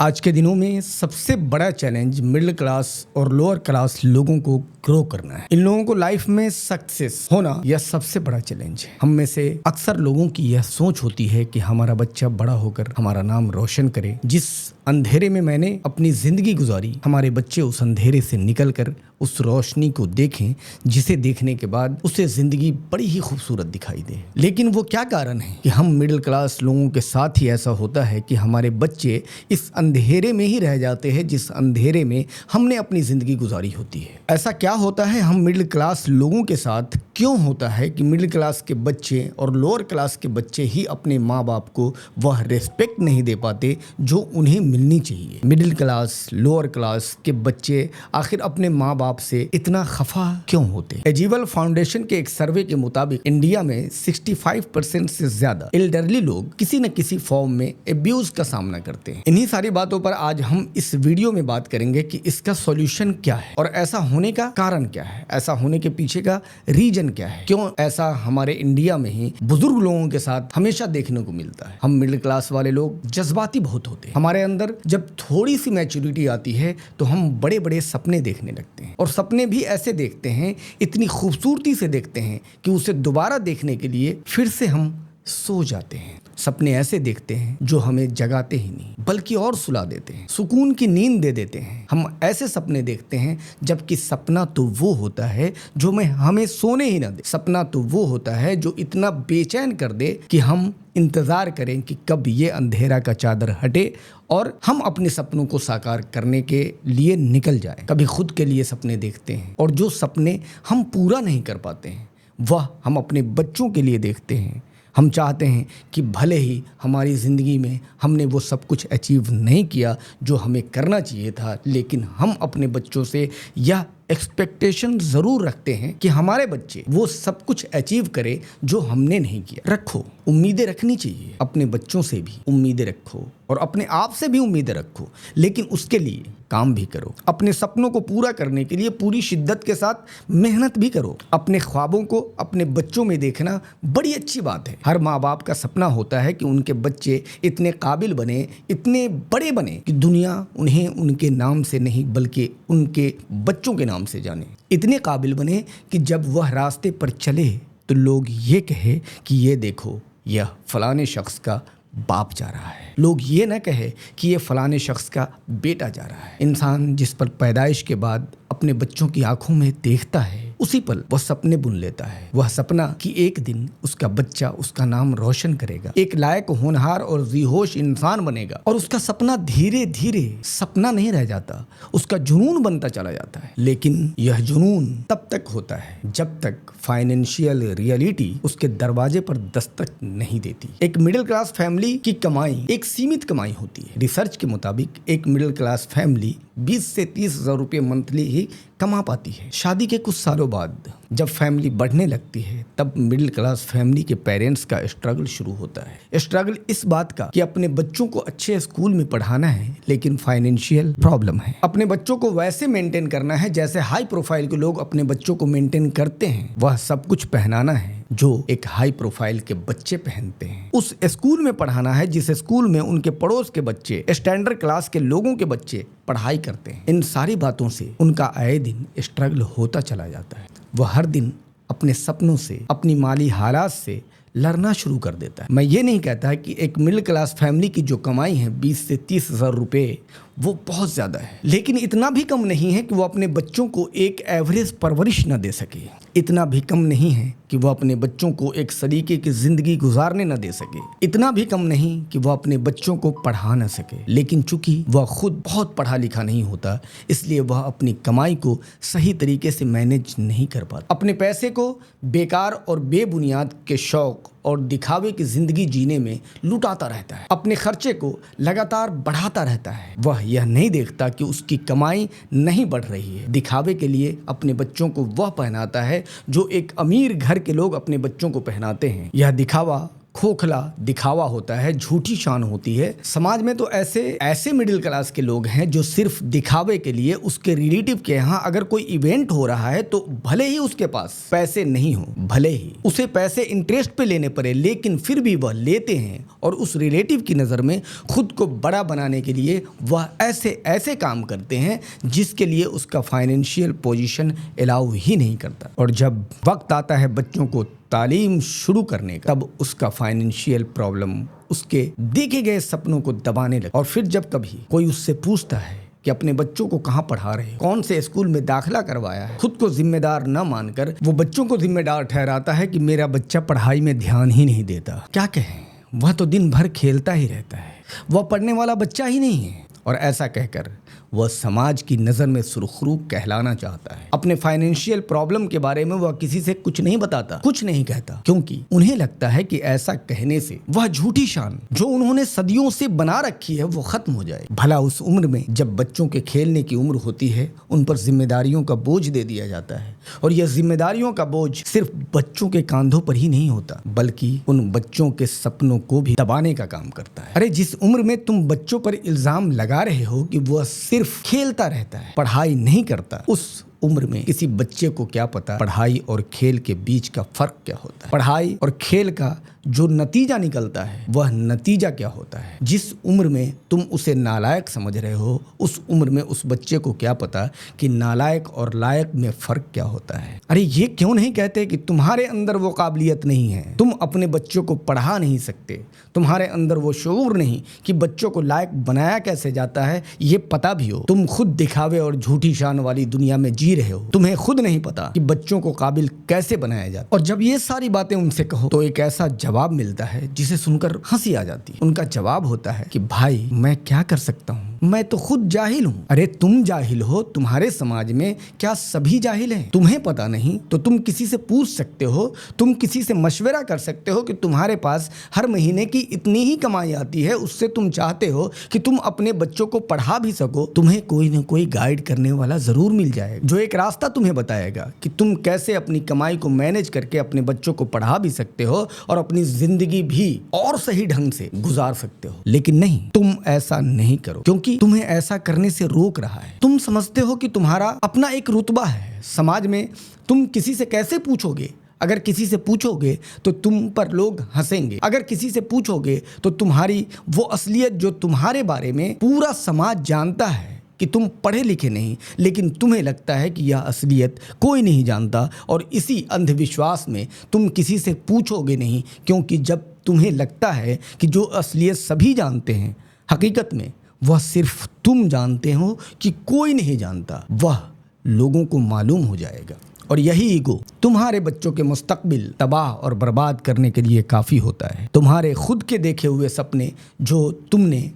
आज के दिनों में सबसे बड़ा चैलेंज मिडिल क्लास और लोअर क्लास लोगों को ग्रो करना है। इन लोगों को लाइफ में सक्सेस होना यह सबसे बड़ा चैलेंज है। हम में से अक्सर लोगों की यह सोच होती है कि हमारा बच्चा बड़ा होकर हमारा नाम रोशन करे। जिस अंधेरे में मैंने अपनी जिंदगी गुजारी, हमारे बच्चे उस अंधेरे से निकलकर उस रोशनी को देखें जिसे देखने के बाद उसे जिंदगी बड़ी ही खूबसूरत दिखाई दे। लेकिन वो क्या कारण है कि हम मिडिल क्लास लोगों के साथ ही ऐसा होता है कि हमारे बच्चे इस अंधेरे में ही रह जाते हैं जिस अंधेरे में हमने अपनी जिंदगी गुजारी होती है। ऐसा क्या होता है हम मिडिल क्लास लोगों के साथ, क्यों होता है कि मिडिल क्लास के बच्चे और लोअर क्लास के बच्चे ही अपने माँ बाप को वह रिस्पेक्ट नहीं दे पाते जो उन्हें मिलनी चाहिए। मिडिल क्लास लोअर क्लास के बच्चे आखिर अपने माँ बाप से इतना खफा क्यों होते? एजीवल फाउंडेशन के एक सर्वे के मुताबिक इंडिया में 65% से ज्यादा एल्डरली लोग किसी न किसी फॉर्म में एब्यूज का सामना करते हैं। इन्हीं सारी बातों पर आज हम इस वीडियो में बात करेंगे कि इसका सॉल्यूशन क्या है और ऐसा होने का कारण क्या है, ऐसा होने के पीछे का रीजन क्या है, क्यों ऐसा हमारे इंडिया में ही बुजुर्ग लोगों के साथ हमेशा देखने को मिलता है। हम मिडिल क्लास वाले लोग जज्बाती बहुत होते हैं। हमारे अंदर जब थोड़ी सी मैच्योरिटी आती है तो हम बड़े बड़े सपने देखने लगते हैं और सपने भी ऐसे देखते हैं, इतनी खूबसूरती से देखते हैं कि उसे दोबारा देखने के लिए फिर से हम सो जाते हैं। सपने ऐसे देखते हैं जो हमें जगाते ही नहीं बल्कि और सुला देते हैं, सुकून की नींद दे देते हैं। हम ऐसे सपने देखते हैं जबकि सपना तो वो होता है जो हमें सोने ही ना दे। सपना तो वो होता है जो इतना बेचैन कर दे कि हम इंतजार करें कि कब ये अंधेरा का चादर हटे और हम अपने सपनों को साकार करने के लिए निकल जाएं। कभी खुद के लिए सपने देखते हैं और जो सपने हम पूरा नहीं कर पाते हैं वह हम अपने बच्चों के लिए देखते हैं। हम चाहते हैं कि भले ही हमारी ज़िंदगी में हमने वो सब कुछ अचीव नहीं किया जो हमें करना चाहिए था, लेकिन हम अपने बच्चों से यह एक्सपेक्टेशन ज़रूर रखते हैं कि हमारे बच्चे वो सब कुछ अचीव करें जो हमने नहीं किया। रखो, उम्मीदें रखनी चाहिए। अपने बच्चों से भी उम्मीदें रखो और अपने आप से भी उम्मीदें रखो, लेकिन उसके लिए काम भी करो। अपने सपनों को पूरा करने के लिए पूरी शिद्दत के साथ मेहनत भी करो। अपने ख्वाबों को अपने बच्चों में देखना बड़ी अच्छी बात है। हर माँ बाप का सपना होता है कि उनके बच्चे इतने काबिल बने, इतने बड़े बने कि दुनिया उन्हें उनके नाम से नहीं बल्कि उनके बच्चों के नाम से जाने। इतने काबिल बने कि जब वह रास्ते पर चले तो लोग ये कहे कि ये देखो, यह फलाने शख्स का बाप जा रहा है। लोग ये ना कहे कि ये फलाने शख्स का बेटा जा रहा है। इंसान जिस पर पैदाइश के बाद अपने बच्चों की आंखों में देखता है उसी पल वह सपने बुन लेता है। वह सपना कि एक दिन उसका बच्चा उसका नाम रोशन करेगा, एक लायक, होनहार और बेहोश इंसान बनेगा। और उसका सपना धीरे धीरे सपना नहीं रह जाता, उसका जुनून बनता चला जाता है। लेकिन यह जुनून तब तक होता है जब तक फाइनेंशियल रियलिटी उसके दरवाजे पर दस्तक नहीं देती। एक मिडिल क्लास फैमिली की कमाई एक सीमित कमाई होती है। रिसर्च के मुताबिक एक मिडिल क्लास फैमिली 20 से 30 हज़ार रुपये मंथली ही कमा पाती है। शादी के कुछ सालों बाद जब फैमिली बढ़ने लगती है तब मिडिल क्लास फैमिली के पेरेंट्स का स्ट्रगल शुरू होता है। स्ट्रगल इस बात का कि अपने बच्चों को अच्छे स्कूल में पढ़ाना है लेकिन फाइनेंशियल प्रॉब्लम है। अपने बच्चों को वैसे मेंटेन करना है जैसे हाई प्रोफाइल के लोग अपने बच्चों को मेंटेन करते हैं। वह सब कुछ पहनाना है जो एक हाई प्रोफाइल के बच्चे पहनते हैं। उस स्कूल में पढ़ाना है जिस स्कूल में उनके पड़ोस के बच्चे, स्टैंडर्ड क्लास के लोगों के बच्चे पढ़ाई करते हैं। इन सारी बातों से उनका आए दिन स्ट्रगल होता चला जाता है। वह हर दिन अपने सपनों से, अपनी माली हालात से लड़ना शुरू कर देता है। मैं ये नहीं कहता कि एक मिडिल क्लास फैमिली की जो कमाई है 20 से 30 हज़ार रुपये वो बहुत ज़्यादा है, लेकिन इतना भी कम नहीं है कि वो अपने बच्चों को एक एवरेज परवरिश न दे सके। इतना भी कम नहीं है कि वो अपने बच्चों को एक सलीके की ज़िंदगी गुजारने न दे सके। इतना भी कम नहीं कि वो अपने बच्चों को पढ़ा न सके। लेकिन चूंकि वह खुद बहुत पढ़ा लिखा नहीं होता इसलिए वह अपनी कमाई को सही तरीके से मैनेज नहीं कर पाता। अपने पैसे को बेकार और बेबुनियाद के शौक और दिखावे की जिंदगी जीने में लुटाता रहता है। अपने खर्चे को लगातार बढ़ाता रहता है। वह यह नहीं देखता कि उसकी कमाई नहीं बढ़ रही है। दिखावे के लिए अपने बच्चों को वह पहनाता है जो एक अमीर घर के लोग अपने बच्चों को पहनाते हैं। यह दिखावा खोखला दिखावा होता है, झूठी शान होती है। समाज में तो ऐसे मिडिल क्लास के लोग हैं जो सिर्फ दिखावे के लिए उसके रिलेटिव के यहाँ अगर कोई इवेंट हो रहा है तो भले ही उसके पास पैसे नहीं हो, भले ही उसे पैसे इंटरेस्ट पे लेने पड़े, लेकिन फिर भी वह लेते हैं और उस रिलेटिव की नज़र में खुद को बड़ा बनाने के लिए वह ऐसे काम करते हैं जिसके लिए उसका फाइनेंशियल पोजीशन अलाउ ही नहीं करता। और जब वक्त आता है बच्चों को तालीम शुरू करने का, तब उसका फाइनेंशियल प्रॉब्लम उसके देखे गए सपनों को दबाने लगे। और फिर जब कभी कोई उससे पूछता है कि अपने बच्चों को कहाँ पढ़ा रहे, कौन से स्कूल में दाखिला करवाया है, खुद को जिम्मेदार न मानकर वो बच्चों को जिम्मेदार ठहराता है कि मेरा बच्चा पढ़ाई में ध्यान ही नहीं देता। क्या कहें, वह तो दिन भर खेलता ही रहता है, वह पढ़ने वाला बच्चा ही नहीं है। और ऐसा कहकर वह समाज की नज़र में सुरखरू कहलाना चाहता है। अपने फाइनेंशियल प्रॉब्लम के बारे में वह किसी से कुछ नहीं बताता, कुछ नहीं कहता, क्योंकि उन्हें लगता है कि ऐसा कहने से वह झूठी शान जो उन्होंने सदियों से बना रखी है वो खत्म हो जाए। भला उस उम्र में जब बच्चों के खेलने की उम्र होती है, उन पर जिम्मेदारियों का बोझ दे दिया जाता है। और यह जिम्मेदारियों का बोझ सिर्फ बच्चों के कांधों पर ही नहीं होता, बल्कि उन बच्चों के सपनों को भी दबाने का काम करता है। अरे जिस उम्र में तुम बच्चों पर इल्जाम लगा रहे हो कि वह सिर्फ खेलता रहता है, पढ़ाई नहीं करता, उस उम्र में किसी बच्चे को क्या पता पढ़ाई और खेल के बीच का फर्क क्या होता है, पढ़ाई और खेल का जो नतीजा निकलता है वह नतीजा क्या होता है। जिस उम्र में तुम उसे नालायक समझ रहे हो, उस उम्र में उस बच्चे को क्या पता कि नालायक और लायक में फर्क क्या होता है। अरे ये क्यों नहीं कहते कि तुम्हारे अंदर वो काबिलियत नहीं है, तुम अपने बच्चों को पढ़ा नहीं सकते, तुम्हारे अंदर वो शऊर नहीं कि बच्चों को लायक बनाया कैसे जाता है ये पता भी हो। तुम खुद दिखावे और झूठी शान वाली दुनिया में जी रहे हो, तुम्हें खुद नहीं पता कि बच्चों को काबिल कैसे बनाया जाता। और जब ये सारी बातें उनसे कहो तो एक ऐसा जवाब मिलता है जिसे सुनकर हंसी आ जाती है। उनका जवाब होता है कि भाई मैं क्या कर सकता हूँ, मैं तो खुद जाहिल हूँ। अरे तुम जाहिल हो, तुम्हारे समाज में क्या सभी जाहिल हैं? तुम्हें पता नहीं तो तुम किसी से पूछ सकते हो, तुम किसी से मशवरा कर सकते हो कि तुम्हारे पास हर महीने की इतनी ही कमाई आती है, उससे तुम चाहते हो कि तुम अपने बच्चों को पढ़ा भी सको। तुम्हें कोई ना कोई गाइड करने वाला जरूर मिल जाएगा जो एक रास्ता तुम्हें बताएगा कि तुम कैसे अपनी कमाई को मैनेज करके अपने बच्चों को पढ़ा भी सकते हो और अपनी जिंदगी भी और सही ढंग से गुजार सकते हो। लेकिन नहीं, तुम ऐसा नहीं करो, क्योंकि तुम्हें ऐसा करने से रोक रहा है। तुम समझते हो कि तुम्हारा अपना एक रुतबा है समाज में, तुम किसी से कैसे पूछोगे? अगर किसी से पूछोगे तो तुम पर लोग हंसेंगे, अगर किसी से पूछोगे तो तुम्हारी वो असलियत जो तुम्हारे बारे में पूरा समाज जानता है कि तुम पढ़े लिखे नहीं, लेकिन तुम्हें लगता है कि यह असलियत कोई नहीं जानता, और इसी अंधविश्वास में तुम किसी से पूछोगे नहीं, क्योंकि जब तुम्हें लगता है कि जो असलियत सभी जानते हैं, हकीकत में वह सिर्फ तुम जानते हो कि कोई नहीं जानता, वह लोगों को मालूम हो जाएगा। और यही ईगो तुम्हारे बच्चों के मुस्तकबिल तबाह और बर्बाद करने के लिए काफ़ी होता है। तुम्हारे खुद के देखे हुए सपने जो तुमने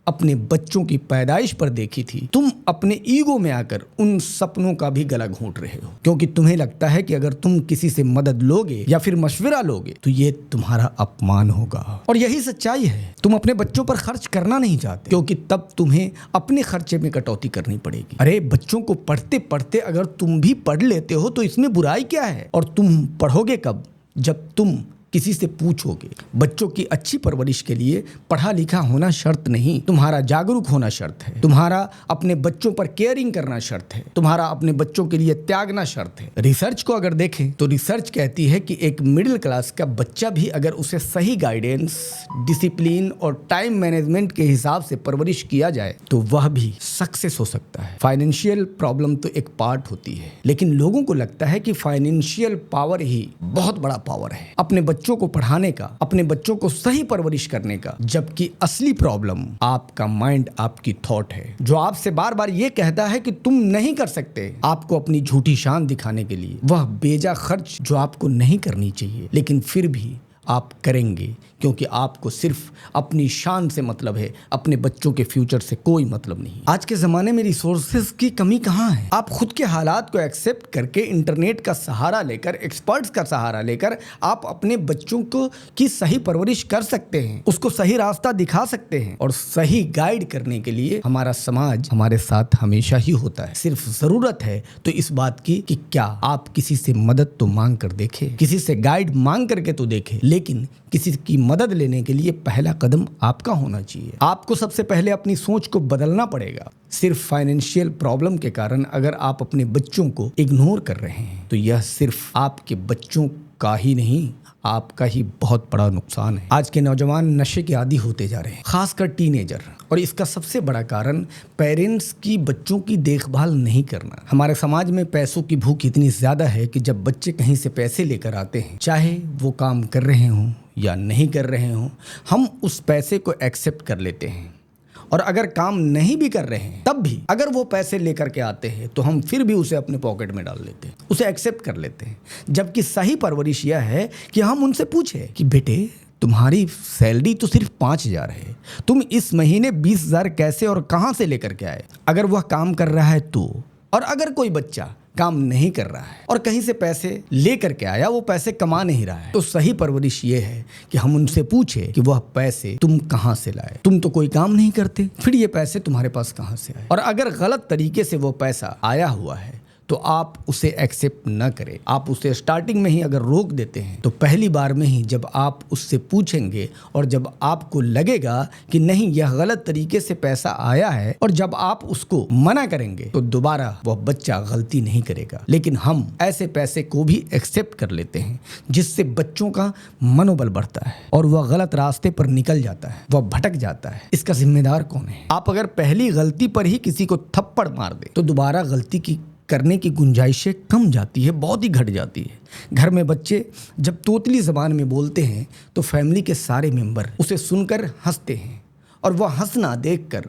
अपने बच्चों की पैदाइश पर देखी थी, तुम अपने ईगो में आकर उन सपनों का भी गला घोंट रहे हो, क्योंकि तुम्हें लगता है कि अगर तुम किसी से मदद लोगे या फिर मशवरा लोगे तो ये तुम्हारा अपमान होगा। और यही सच्चाई है, तुम अपने बच्चों पर खर्च करना नहीं चाहते, क्योंकि तब तुम्हें अपने खर्चे में कटौती करनी पड़ेगी। अरे बच्चों को पढ़ते पढ़ते अगर तुम भी पढ़ लेते हो तो इसमें बुराई क्या है? और तुम पढ़ोगे कब? जब तुम किसी से पूछोगे। बच्चों की अच्छी परवरिश के लिए पढ़ा लिखा होना शर्त नहीं, तुम्हारा जागरूक होना शर्त है, तुम्हारा अपने बच्चों पर केयरिंग करना शर्त है, तुम्हारा अपने बच्चों के लिए त्यागना शर्त है। रिसर्च को अगर देखें तो रिसर्च कहती है कि एक मिडिल क्लास का बच्चा भी अगर उसे सही गाइडेंस, डिसिप्लिन और टाइम मैनेजमेंट के हिसाब से परवरिश किया जाए तो वह भी सक्सेस हो सकता है। फाइनेंशियल प्रॉब्लम तो एक पार्ट होती है, लेकिन लोगों को लगता है कि फाइनेंशियल पावर ही बहुत बड़ा पावर है अपने बच्चों को पढ़ाने का, अपने बच्चों को सही परवरिश करने का, जबकि असली प्रॉब्लम आपका माइंड, आपकी थॉट है, जो आपसे बार बार ये कहता है कि तुम नहीं कर सकते, आपको अपनी झूठी शान दिखाने के लिए वह बेजा खर्च जो आपको नहीं करनी चाहिए, लेकिन फिर भी आप करेंगे, क्योंकि आपको सिर्फ अपनी शान से मतलब है, अपने बच्चों के फ्यूचर से कोई मतलब नहीं। आज के ज़माने में रिसोर्सेज की कमी कहाँ है? आप खुद के हालात को एक्सेप्ट करके इंटरनेट का सहारा लेकर, एक्सपर्ट्स का सहारा लेकर आप अपने बच्चों को की सही परवरिश कर सकते हैं, उसको सही रास्ता दिखा सकते हैं, और सही गाइड करने के लिए हमारा समाज हमारे साथ हमेशा ही होता है। सिर्फ ज़रूरत है तो इस बात की कि क्या आप किसी से मदद तो मांग कर देखें, किसी से गाइड मांग करके तो देखें, लेकिन किसी की मदद लेने के लिए पहला कदम आपका होना चाहिए। आपको सबसे पहले अपनी सोच को बदलना पड़ेगा। सिर्फ फाइनेंशियल प्रॉब्लम के कारण अगर आप अपने बच्चों को इग्नोर कर रहे हैं तो यह सिर्फ आपके बच्चों का ही नहीं, आपका ही बहुत बड़ा नुकसान है। आज के नौजवान नशे के आदी होते जा रहे हैं, खासकर टीनेजर, और इसका सबसे बड़ा कारण पेरेंट्स की बच्चों की देखभाल नहीं करना। हमारे समाज में पैसों की भूख इतनी ज्यादा है कि जब बच्चे कहीं से पैसे लेकर आते हैं, चाहे वो काम कर रहे हों या नहीं कर रहे हों, हम उस पैसे को एक्सेप्ट कर लेते हैं। और अगर काम नहीं भी कर रहे हैं तब भी अगर वो पैसे लेकर के आते हैं तो हम फिर भी उसे अपने पॉकेट में डाल लेते हैं, उसे एक्सेप्ट कर लेते हैं। जबकि सही परवरिश यह है कि हम उनसे पूछे कि बेटे, तुम्हारी सैलरी तो सिर्फ 5,000 है, तुम इस महीने 20,000 कैसे और कहाँ से लेकर के आए? अगर वह काम कर रहा है तो, और अगर कोई बच्चा काम नहीं कर रहा है और कहीं से पैसे लेकर के आया, वो पैसे कमा नहीं रहा है, तो सही परवरिश ये है कि हम उनसे पूछे कि वह पैसे तुम कहाँ से लाए? तुम तो कोई काम नहीं करते, फिर ये पैसे तुम्हारे पास कहाँ से आए? और अगर गलत तरीके से वो पैसा आया हुआ है तो आप उसे एक्सेप्ट न करें। आप उसे स्टार्टिंग में ही अगर रोक देते हैं तो पहली बार में ही जब आप उससे पूछेंगे और जब आपको लगेगा कि नहीं, यह गलत तरीके से पैसा आया है, और जब आप उसको मना करेंगे तो दोबारा वह बच्चा गलती नहीं करेगा। लेकिन हम ऐसे पैसे को भी एक्सेप्ट कर लेते हैं जिससे बच्चों का मनोबल बढ़ता है और वह गलत रास्ते पर निकल जाता है, वह भटक जाता है। इसका जिम्मेदार कौन है? आप अगर पहली गलती पर ही किसी को थप्पड़ मार दे तो दोबारा गलती करने की गुंजाइशें कम जाती है, बहुत ही घट जाती है। घर में बच्चे जब तोतली ज़बान में बोलते हैं तो फैमिली के सारे मेंबर उसे सुनकर हंसते हैं, और वह हंसना देखकर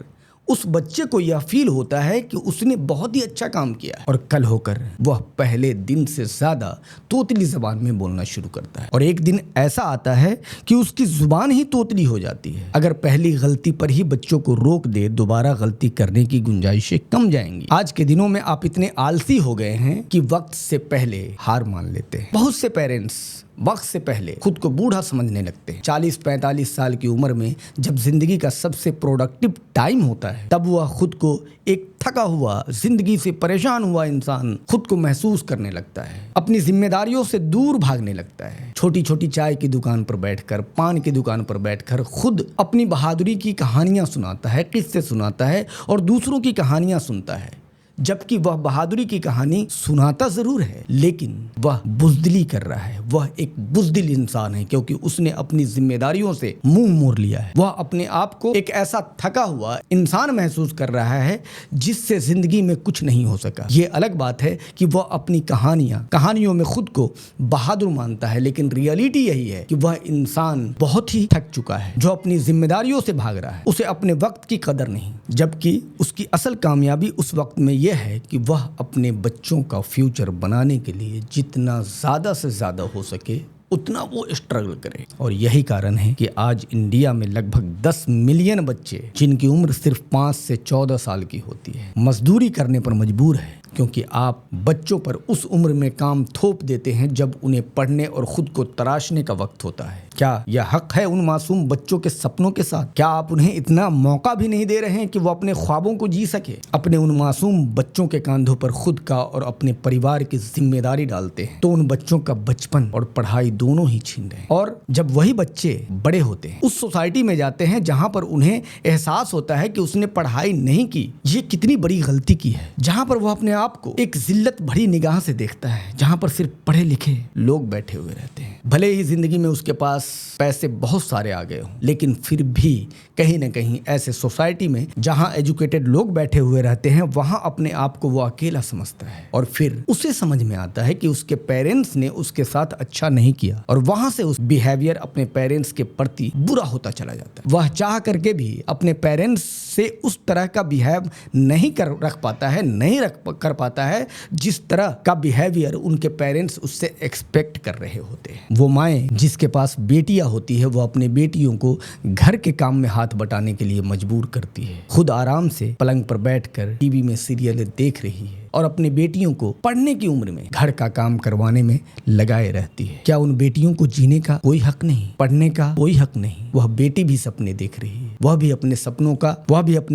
उस बच्चे को यह फील होता है कि उसने बहुत ही अच्छा काम किया, और कल होकर वह पहले दिन से ज़्यादा तोतली ज़बान में बोलना शुरू करता है। और एक दिन ऐसा आता है कि उसकी ज़ुबान ही तोतली हो जाती है। अगर पहली गलती पर ही बच्चों को रोक दे, दोबारा गलती करने की गुंजाइशें कम जाएंगी। आज के दिनों में आप इतने आलसी हो गए हैं कि वक्त से पहले हार मान लेते हैं। बहुत से पेरेंट्स वक्त से पहले खुद को बूढ़ा समझने लगते हैं। 40-45 साल की उम्र में जब जिंदगी का सबसे प्रोडक्टिव टाइम होता है, तब वह खुद को एक थका हुआ, जिंदगी से परेशान हुआ इंसान खुद को महसूस करने लगता है। अपनी जिम्मेदारियों से दूर भागने लगता है। छोटी छोटी चाय की दुकान पर बैठकर, पान की दुकान पर बैठकर खुद अपनी बहादुरी की कहानियां सुनाता है, किस्से सुनाता है और दूसरों की कहानियां सुनता है। जबकि वह बहादुरी की कहानी सुनाता जरूर है, लेकिन वह बुज़दिली कर रहा है। वह एक बुज़दिल इंसान है क्योंकि उसने अपनी जिम्मेदारियों से मुंह मोड़ लिया है। वह अपने आप को एक ऐसा थका हुआ इंसान महसूस कर रहा है जिससे जिंदगी में कुछ नहीं हो सका। ये अलग बात है कि वह अपनी कहानियों में खुद को बहादुर मानता है, लेकिन रियलिटी यही है कि वह इंसान बहुत ही थक चुका है, जो अपनी जिम्मेदारियों से भाग रहा है। उसे अपने वक्त की कदर नहीं, जबकि उसकी असल कामयाबी उस वक्त में यह है कि वह अपने बच्चों का फ्यूचर बनाने के लिए जितना ज़्यादा से ज़्यादा हो सके उतना वो स्ट्रगल करे। और यही कारण है कि आज इंडिया में लगभग 10 मिलियन बच्चे जिनकी उम्र सिर्फ 5 से 14 साल की होती है, मजदूरी करने पर मजबूर है, क्योंकि आप बच्चों पर उस उम्र में काम थोप देते हैं जब उन्हें पढ़ने और खुद को तराशने का वक्त होता है। क्या यह हक है उन मासूम बच्चों के सपनों के साथ? क्या आप उन्हें इतना मौका भी नहीं दे रहे हैं कि वो अपने ख्वाबों को जी सके? अपने उन मासूम बच्चों के कंधों पर खुद का और अपने परिवार की जिम्मेदारी डालते हैं तो उन बच्चों का बचपन और पढ़ाई दोनों ही छीन रहे हैं। और जब वही बच्चे बड़े होते हैं, उस सोसाइटी में जाते हैं जहां पर उन्हें एहसास होता है कि उसने पढ़ाई नहीं की, ये कितनी बड़ी गलती की है, जहां पर वो अपने आप को एक जिल्लत भरी निगाह से देखता है, जहां पर सिर्फ पढ़े लिखे लोग बैठे हुए रहते हैं। भले ही जिंदगी में उसके पास पैसे बहुत सारे आ गए हों, लेकिन फिर भी कहीं ना कहीं ऐसे सोसाइटी में जहां एजुकेटेड लोग बैठे हुए रहते हैं, वहां अपने आप को वो अकेला समझता है। और फिर उसे समझ में आता है कि उसके पेरेंट्स ने उसके साथ अच्छा नहीं किया, और वहां से उस बिहेवियर अपने पेरेंट्स के प्रति बुरा होता चला जाता है। वह चाह करके भी अपने पेरेंट्स से उस तरह का बिहेव नहीं कर पाता है जिस तरह का बिहेवियर उनके पेरेंट्स उससे एक्सपेक्ट कर रहे होते हैं। वो माएँ जिसके पास बेटियां होती है, वो अपने बेटियों को घर के काम में हाथ बटाने के लिए मजबूर करती है। खुद आराम से पलंग पर बैठकर टीवी में सीरियल देख रही है, और अपनी बेटियों को पढ़ने की उम्र में घर का काम करवाने में लगाए रहती है। क्या उन बेटियों को जीने का कोई हक नहीं, पढ़ने का कोई हक नहीं? वह बेटी भी सपने देख रही है, वह भी अपने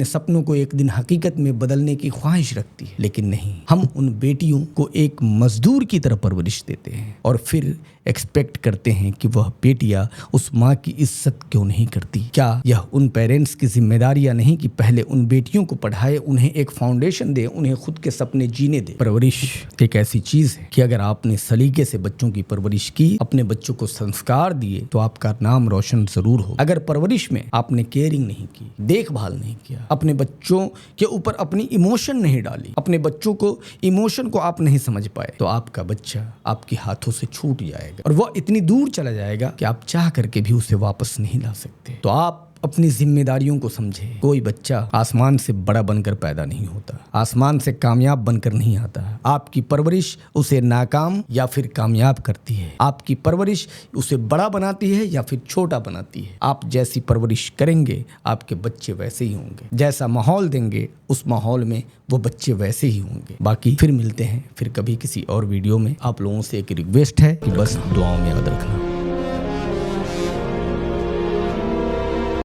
सपनों को एक दिन हकीकत में बदलने की ख्वाहिश रखती है। लेकिन नहीं, हम उन बेटियों को एक मजदूर की तरह परवरिश देते हैं और फिर एक्सपेक्ट करते हैं कि वह बेटियां उस माँ की इज्जत क्यों नहीं करती। क्या यह उन पेरेंट्स की जिम्मेदारियां नहीं कि पहले उन बेटियों को पढ़ाए, उन्हें एक फाउंडेशन दे, उन्हें खुद के सपने जीने दे? परवरिश एक ऐसी चीज है कि अगर आपने सलीके से बच्चों की परवरिश की, अपने बच्चों को संस्कार दिए, तो आपका नाम रोशन जरूर हो। अगर परवरिश में आपने केयरिंग नहीं की, देखभाल नहीं किया, अपने बच्चों के ऊपर अपनी इमोशन नहीं डाली, अपने बच्चों को इमोशन को आप नहीं समझ पाए, तो आपका बच्चा आपके हाथों से छूट जाएगा और वह इतनी दूर चला जाएगा कि आप चाह करके भी उसे वापस नहीं ला सकते। तो आप अपनी जिम्मेदारियों को समझे। कोई बच्चा आसमान से बड़ा बनकर पैदा नहीं होता, आसमान से कामयाब बनकर नहीं आता। आपकी परवरिश उसे नाकाम या फिर कामयाब करती है। आपकी परवरिश उसे बड़ा बनाती है या फिर छोटा बनाती है। आप जैसी परवरिश करेंगे, आपके बच्चे वैसे ही होंगे। जैसा माहौल देंगे, उस माहौल में वो बच्चे वैसे ही होंगे। बाकी फिर मिलते हैं फिर कभी किसी और वीडियो में। आप लोगों से एक रिक्वेस्ट है कि बस दुआओं में याद रखना।